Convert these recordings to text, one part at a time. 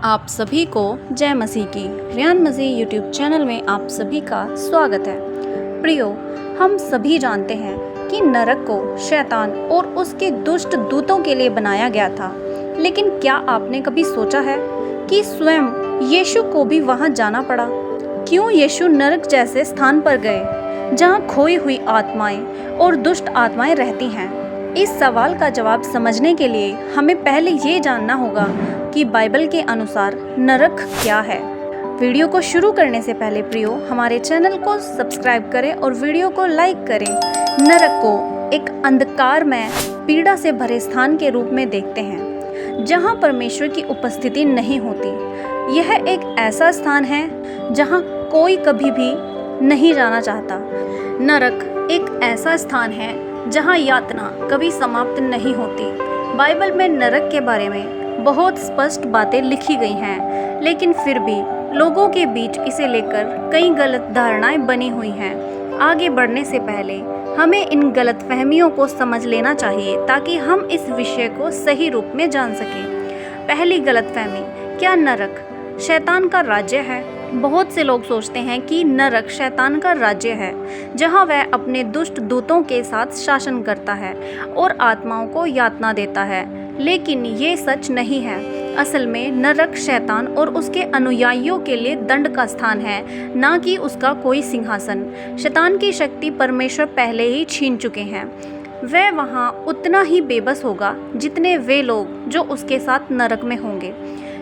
आप सभी को जय मसीह की रियान मसीह यूट्यूब चैनल में आप सभी का स्वागत है। प्रियो, हम सभी जानते हैं कि नरक को शैतान और उसके दुष्ट दूतों के लिए बनाया गया था, लेकिन क्या आपने कभी सोचा है कि स्वयं यीशु को भी वहां जाना पड़ा? क्यों यीशु नरक जैसे स्थान पर गए जहां खोई हुई आत्माएं और दुष्ट आत्माएं रहती हैं? इस सवाल का जवाब समझने के लिए हमें पहले ये जानना होगा कि बाइबल के अनुसार नरक क्या है। वीडियो को शुरू करने से पहले प्रियो, हमारे चैनल को सब्सक्राइब करें और वीडियो को लाइक करें। नरक को एक अंधकारमय पीड़ा से भरे स्थान के रूप में देखते हैं जहां परमेश्वर की उपस्थिति नहीं होती। यह एक ऐसा स्थान है जहां कोई कभी भी नहीं जाना चाहता। नरक एक ऐसा स्थान है जहां यातना कभी समाप्त नहीं होती। बाइबल में नरक के बारे में बहुत स्पष्ट बातें लिखी गई हैं, लेकिन फिर भी लोगों के बीच इसे लेकर कई गलत धारणाएं बनी हुई हैं। आगे बढ़ने से पहले हमें इन गलतफहमियों को समझ लेना चाहिए ताकि हम इस विषय को सही रूप में जान सकें। पहली गलतफहमी, क्या नरक शैतान का राज्य है? बहुत से लोग सोचते हैं कि नरक शैतान का राज्य है जहां वह अपने दुष्ट दूतों के साथ शासन करता है और आत्माओं को यातना देता है, लेकिन ये सच नहीं है। असल में नरक शैतान और उसके अनुयायियों के लिए दंड का स्थान है, ना कि उसका कोई सिंहासन। शैतान की शक्ति परमेश्वर पहले ही छीन चुके हैं। वह वहाँ उतना ही बेबस होगा जितने वे लोग जो उसके साथ नरक में होंगे।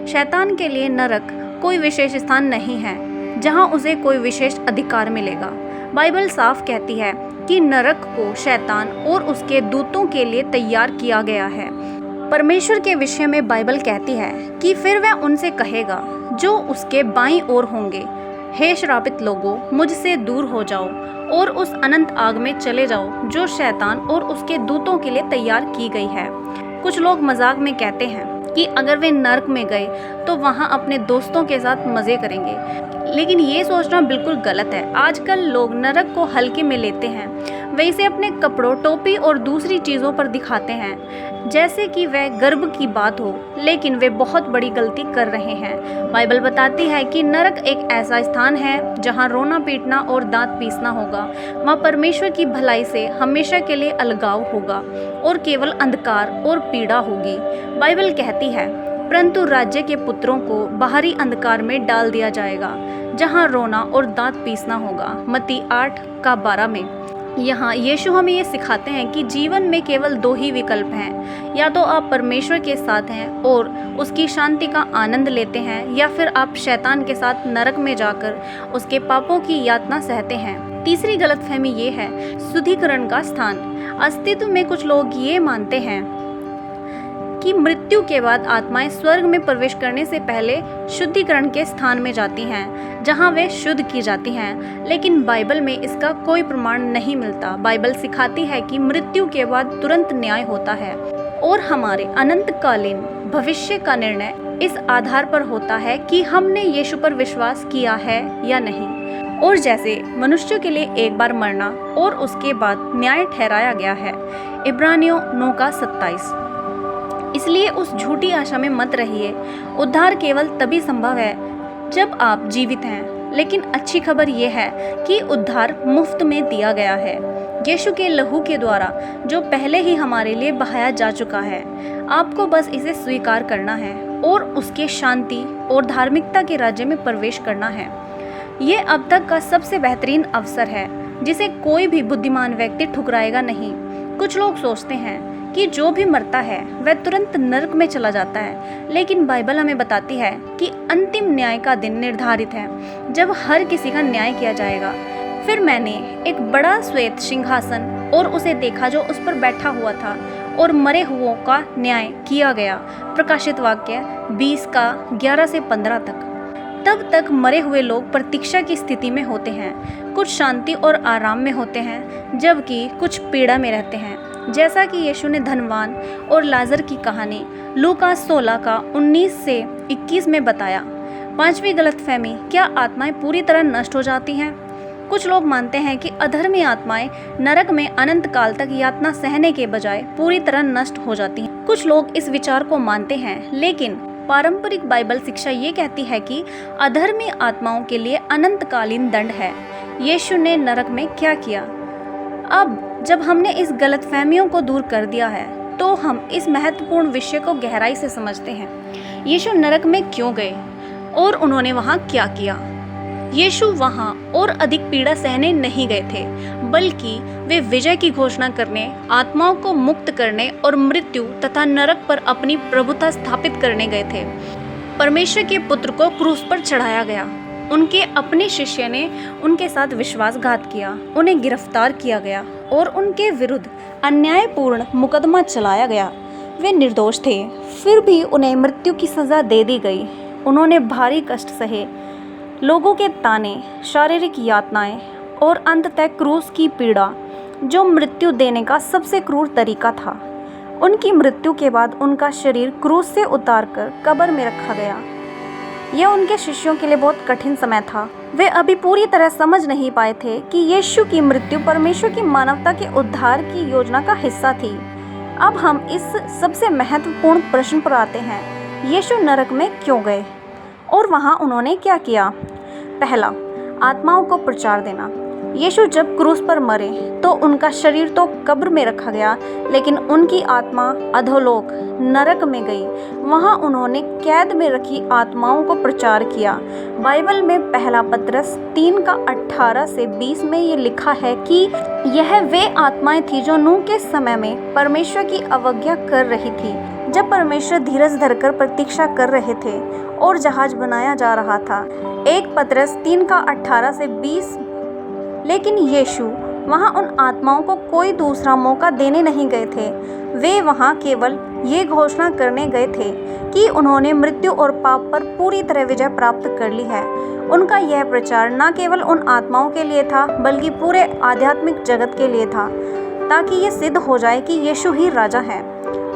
शैतान के लिए नरक कोई विशेष स्थान नहीं है जहाँ उसे कोई विशेष अधिकार मिलेगा। बाइबल साफ कहती है कि नरक को शैतान और उसके दूतों के लिए तैयार किया गया है। परमेश्वर के विषय में बाइबल कहती है कि फिर वह उनसे कहेगा जो उसके बाईं ओर होंगे, हे श्रापित लोगों, मुझसे दूर हो जाओ और उस अनंत आग में चले जाओ जो शैतान और उसके दूतों के लिए तैयार की गई है। कुछ लोग मजाक में कहते हैं कि अगर वे नरक में गए तो वहां अपने दोस्तों के साथ मजे करेंगे, लेकिन ये सोचना बिल्कुल गलत है। आजकल लोग नरक को हल्के में लेते हैं। वे इसे अपने कपड़ों, टोपी और दूसरी चीज़ों पर दिखाते हैं जैसे कि वह गर्व की बात हो, लेकिन वे बहुत बड़ी गलती कर रहे हैं। बाइबल बताती है कि नरक एक ऐसा स्थान है जहां रोना पीटना और दांत पीसना होगा। वहां परमेश्वर की भलाई से हमेशा के लिए अलगाव होगा और केवल अंधकार और पीड़ा होगी। बाइबल कहती है, परंतु राज्य के पुत्रों को बाहरी अंधकार में डाल दिया जाएगा जहां रोना और दांत पीसना होगा। मत्ती 8:12 में। यहाँ यीशु हमें ये सिखाते हैं कि जीवन में केवल दो ही विकल्प हैं, या तो आप परमेश्वर के साथ हैं और उसकी शांति का आनंद लेते हैं, या फिर आप शैतान के साथ नरक में जाकर उसके पापों की यातना सहते हैं। तीसरी गलतफहमी ये है शुद्धिकरण का स्थान। अस्तित्व में कुछ लोग ये मानते हैं कि मृत्यु के बाद आत्माएं स्वर्ग में प्रवेश करने से पहले शुद्धिकरण के स्थान में जाती हैं जहां वे शुद्ध की जाती हैं, लेकिन बाइबल में इसका कोई प्रमाण नहीं मिलता। बाइबल सिखाती है कि मृत्यु के बाद तुरंत न्याय होता है और हमारे अनंतकालीन भविष्य का निर्णय इस आधार पर होता है कि हमने यीशु पर विश्वास किया है या नहीं। और जैसे मनुष्य के लिए एक बार मरना और उसके बाद न्याय ठहराया गया है, इब्रानियों 9:27। इसलिए उस झूठी आशा में मत रहिए। उद्धार केवल तभी संभव है जब आप जीवित हैं, लेकिन अच्छी खबर यह है कि उद्धार मुफ्त में दिया गया है यीशु के लहू के द्वारा, जो पहले ही हमारे लिए बहाया जा चुका है। आपको बस इसे स्वीकार करना है और उसके शांति और धार्मिकता के राज्य में प्रवेश करना है। ये अब तक का सबसे बेहतरीन अवसर है जिसे कोई भी बुद्धिमान व्यक्ति ठुकराएगा नहीं। कुछ लोग सोचते हैं कि जो भी मरता है वह तुरंत नरक में चला जाता है, लेकिन बाइबल हमें बताती है कि अंतिम न्याय का दिन निर्धारित है जब हर किसी का न्याय किया जाएगा। फिर मैंने एक बड़ा श्वेत सिंहासन और उसे देखा जो उस पर बैठा हुआ था, और मरे हुओं का न्याय किया गया। प्रकाशित वाक्य 20:11-15 तक। तब तक मरे हुए लोग प्रतीक्षा की स्थिति में होते हैं। कुछ शांति और आराम में होते हैं जबकि कुछ पीड़ा में रहते हैं, जैसा कि यीशु ने धनवान और लाजर की कहानी लूका 16:19-21 में बताया। पांचवी गलतफहमी, क्या आत्माएं पूरी तरह नष्ट हो जाती हैं? कुछ लोग मानते हैं कि अधर्मी आत्माएं नरक में अनंत काल तक यातना सहने के बजाय पूरी तरह नष्ट हो जाती हैं। कुछ लोग इस विचार को मानते हैं, लेकिन पारंपरिक बाइबल शिक्षा ये कहती है कि अधर्मी आत्माओं के लिए अनंतकालीन दंड है। यीशु ने नरक में क्या किया? अब जब हमने इस गलतफहमियों को दूर कर दिया है तो हम इस महत्वपूर्ण विषय को गहराई से समझते हैं। यीशु नरक में क्यों गए और उन्होंने वहाँ क्या किया? यीशु वहाँ और अधिक पीड़ा सहने नहीं गए थे, बल्कि वे विजय की घोषणा करने, आत्माओं को मुक्त करने और मृत्यु तथा नरक पर अपनी प्रभुता स्थापित करने गए थे। परमेश्वर के पुत्र को क्रूस पर चढ़ाया गया। उनके अपने शिष्य ने उनके साथ विश्वासघात किया, उन्हें गिरफ्तार किया गया और उनके विरुद्ध अन्यायपूर्ण मुकदमा चलाया गया। वे निर्दोष थे, फिर भी उन्हें मृत्यु की सज़ा दे दी गई। उन्होंने भारी कष्ट सहे, लोगों के ताने, शारीरिक यातनाएं और अंततः क्रूस की पीड़ा, जो मृत्यु देने का सबसे क्रूर तरीका था। उनकी मृत्यु के बाद उनका शरीर क्रूस से उतारकर कब्र में रखा गया। यह उनके शिष्यों के लिए बहुत कठिन समय था। वे अभी पूरी तरह समझ नहीं पाए थे कि यीशु की मृत्यु परमेश्वर की मानवता के उद्धार की योजना का हिस्सा थी। अब हम इस सबसे महत्वपूर्ण प्रश्न पर आते हैं, यीशु नरक में क्यों गए और वहाँ उन्होंने क्या किया? पहला, आत्माओं को प्रचार देना। यीशु जब क्रूस पर मरे तो उनका शरीर तो कब्र में रखा गया, लेकिन उनकी आत्मा अधोलोक नरक में गई। वहाँ उन्होंने कैद में रखी आत्माओं को प्रचार किया। बाइबल में पहला पतरस 3:18 से 20 में ये लिखा है कि यह वे आत्माएं थी जो नूह के समय में परमेश्वर की अवज्ञा कर रही थी, जब परमेश्वर धीरज धरकर प्रतीक्षा कर रहे थे और जहाज बनाया जा रहा था। 1 पतरस 3:18 से 20। लेकिन यीशु वहाँ उन आत्माओं को कोई दूसरा मौका देने नहीं गए थे। वे वहाँ केवल ये घोषणा करने गए थे कि उन्होंने मृत्यु और पाप पर पूरी तरह विजय प्राप्त कर ली है। उनका यह प्रचार न केवल उन आत्माओं के लिए था, बल्कि पूरे आध्यात्मिक जगत के लिए था, ताकि ये सिद्ध हो जाए कि यीशु ही राजा है।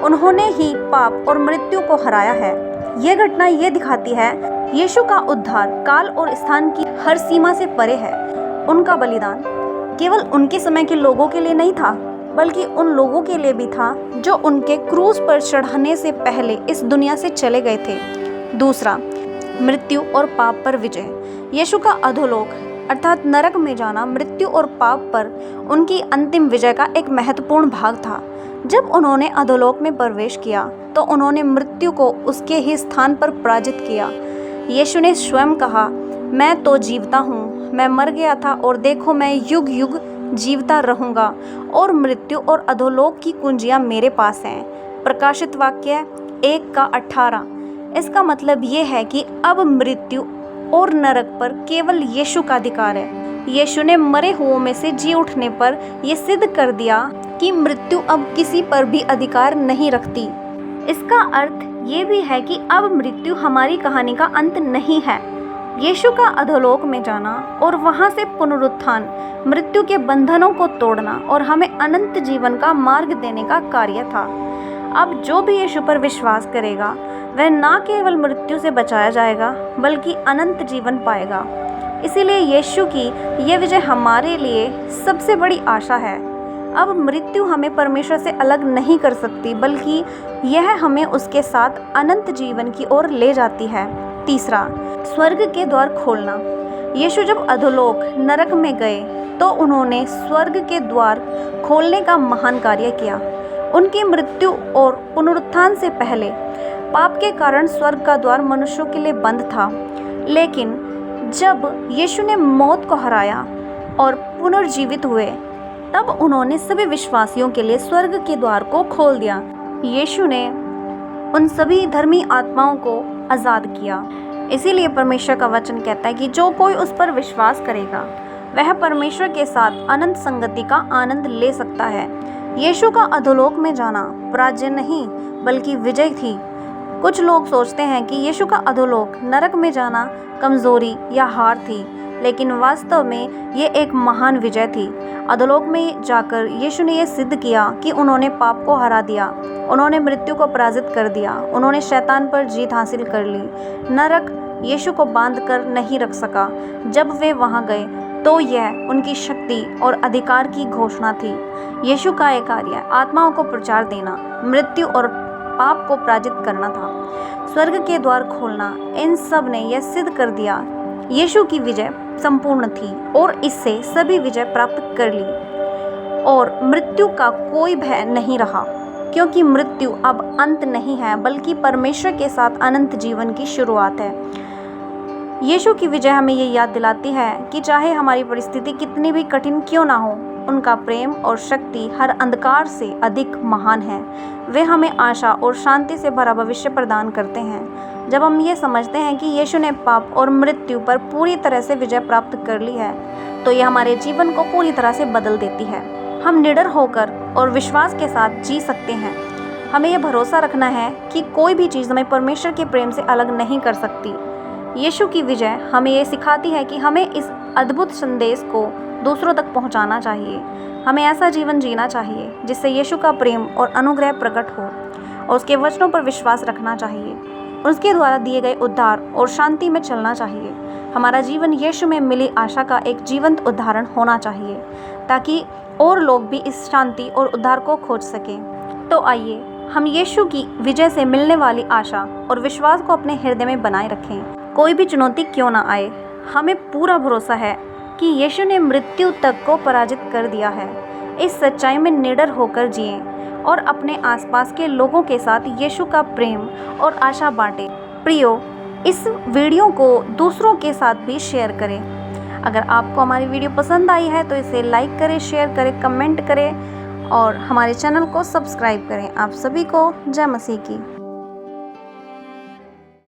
उन्होंने ही पाप और मृत्यु को हराया है। यह घटना ये दिखाती है यीशु का उद्धार काल और स्थान की हर सीमा से परे है। उनका बलिदान केवल उनके समय के लोगों के लिए नहीं था, बल्कि उन लोगों के लिए भी था जो उनके क्रूस पर चढ़ने से पहले इस दुनिया से चले गए थे। दूसरा, मृत्यु और पाप पर विजय। यीशु का अधोलोक अर्थात नरक में जाना मृत्यु और पाप पर उनकी अंतिम विजय का एक महत्वपूर्ण भाग था। जब उन्होंने अधोलोक में प्रवेश किया तो उन्होंने मृत्यु को उसके ही स्थान पर पराजित किया। यीशु ने स्वयं कहा, मैं तो जीवता हूँ, मैं मर गया था और देखो मैं युग युग जीवता रहूँगा और मृत्यु और अधोलोक की कुंजियाँ मेरे पास हैं। प्रकाशित वाक्य 1:18। इसका मतलब ये है कि अब मृत्यु और नरक पर केवल यीशु का अधिकार है। यीशु ने मरे हुओं में से जी उठने पर यह सिद्ध कर दिया कि मृत्यु अब किसी पर भी अधिकार नहीं रखती। इसका अर्थ ये भी है कि अब मृत्यु हमारी कहानी का अंत नहीं है। यीशु का अधोलोक में जाना और वहाँ से पुनरुत्थान मृत्यु के बंधनों को तोड़ना और हमें अनंत जीवन का मार्ग देने का कार्य था। अब जो भी यीशु पर विश्वास करेगा वह न केवल मृत्यु से बचाया जाएगा, बल्कि अनंत जीवन पाएगा। इसीलिए यीशु की यह विजय हमारे लिए सबसे बड़ी आशा है। अब मृत्यु हमें परमेश्वर से अलग नहीं कर सकती, बल्कि यह हमें उसके साथ अनंत जीवन की ओर ले जाती है। तीसरा, स्वर्ग के द्वार खोलना। यीशु जब अधोलोक नरक में गए तो उन्होंने स्वर्ग के द्वार खोलने का महान कार्य किया। उनकी मृत्यु और पुनरुत्थान से पहले पाप के कारण स्वर्ग का द्वार मनुष्यों के लिए बंद था, लेकिन जब यीशु ने मौत को हराया और पुनर्जीवित हुए, तब उन्होंने सभी विश्वासियों के लिए स्वर्ग के द्वार को खोल दिया। यीशु ने उन सभी धर्मी आत्माओं को आज़ाद किया। इसीलिए परमेश्वर का वचन कहता है कि जो कोई उस पर विश्वास करेगा वह परमेश्वर के साथ अनंत संगति का आनंद ले सकता है। यीशु का अधोलोक में जाना पराजय नहीं, बल्कि विजय थी। कुछ लोग सोचते हैं कि यीशु का अधोलोक नरक में जाना कमजोरी या हार थी, लेकिन वास्तव में ये एक महान विजय थी। अधोलोक में जाकर यीशु ने यह सिद्ध किया कि उन्होंने पाप को हरा दिया, उन्होंने मृत्यु को पराजित कर दिया, उन्होंने शैतान पर जीत हासिल कर ली। नरक यीशु को बांध कर नहीं रख सका। जब वे वहां गए तो यह उनकी शक्ति और अधिकार की घोषणा थी। यीशु का यह कार्य आत्माओं को प्रचार देना, मृत्यु और पाप को पराजित करना था, स्वर्ग के द्वार खोलना, इन सब ने यह सिद्ध कर दिया यीशु की विजय संपूर्ण थी और इससे सभी विजय प्राप्त कर ली और मृत्यु का कोई भय नहीं रहा, क्योंकि मृत्यु अब अंत नहीं है बल्कि परमेश्वर के साथ अनंत जीवन की शुरुआत है। यीशु की विजय हमें ये याद दिलाती है कि चाहे हमारी परिस्थिति कितनी भी कठिन क्यों ना हो, उनका प्रेम और शक्ति हर अंधकार से अधिक महान है। वे हमें आशा और शांति से भरा भविष्य प्रदान करते हैं। जब हम ये समझते हैं कि यीशु ने पाप और मृत्यु पर पूरी तरह से विजय प्राप्त कर ली है, तो ये हमारे जीवन को पूरी तरह से बदल देती है। हम निडर होकर और विश्वास के साथ जी सकते हैं। हमें यह भरोसा रखना है कि कोई भी चीज़ हमें परमेश्वर के प्रेम से अलग नहीं कर सकती। यीशु की विजय हमें ये सिखाती है कि हमें इस अद्भुत संदेश को दूसरों तक पहुंचाना चाहिए। हमें ऐसा जीवन जीना चाहिए जिससे यीशु का प्रेम और अनुग्रह प्रकट हो और उसके वचनों पर विश्वास रखना चाहिए। उसके द्वारा दिए गए उद्धार और शांति में चलना चाहिए। हमारा जीवन यीशु में मिली आशा का एक जीवंत उदाहरण होना चाहिए, ताकि और लोग भी इस शांति और उद्धार को खोज सकें। तो आइए हम यीशु की विजय से मिलने वाली आशा और विश्वास को अपने हृदय में बनाए रखें। कोई भी चुनौती क्यों ना आए, हमें पूरा भरोसा है कि यीशु ने मृत्यु तक को पराजित कर दिया है। इस सच्चाई में निडर होकर जिएं और अपने आसपास के लोगों के साथ यीशु का प्रेम और आशा बांटें। प्रियो, इस वीडियो को दूसरों के साथ भी शेयर करें। अगर आपको हमारी वीडियो पसंद आई है तो इसे लाइक करें, शेयर करें, कमेंट करें और हमारे चैनल को सब्सक्राइब करें। आप सभी को जय मसीह की।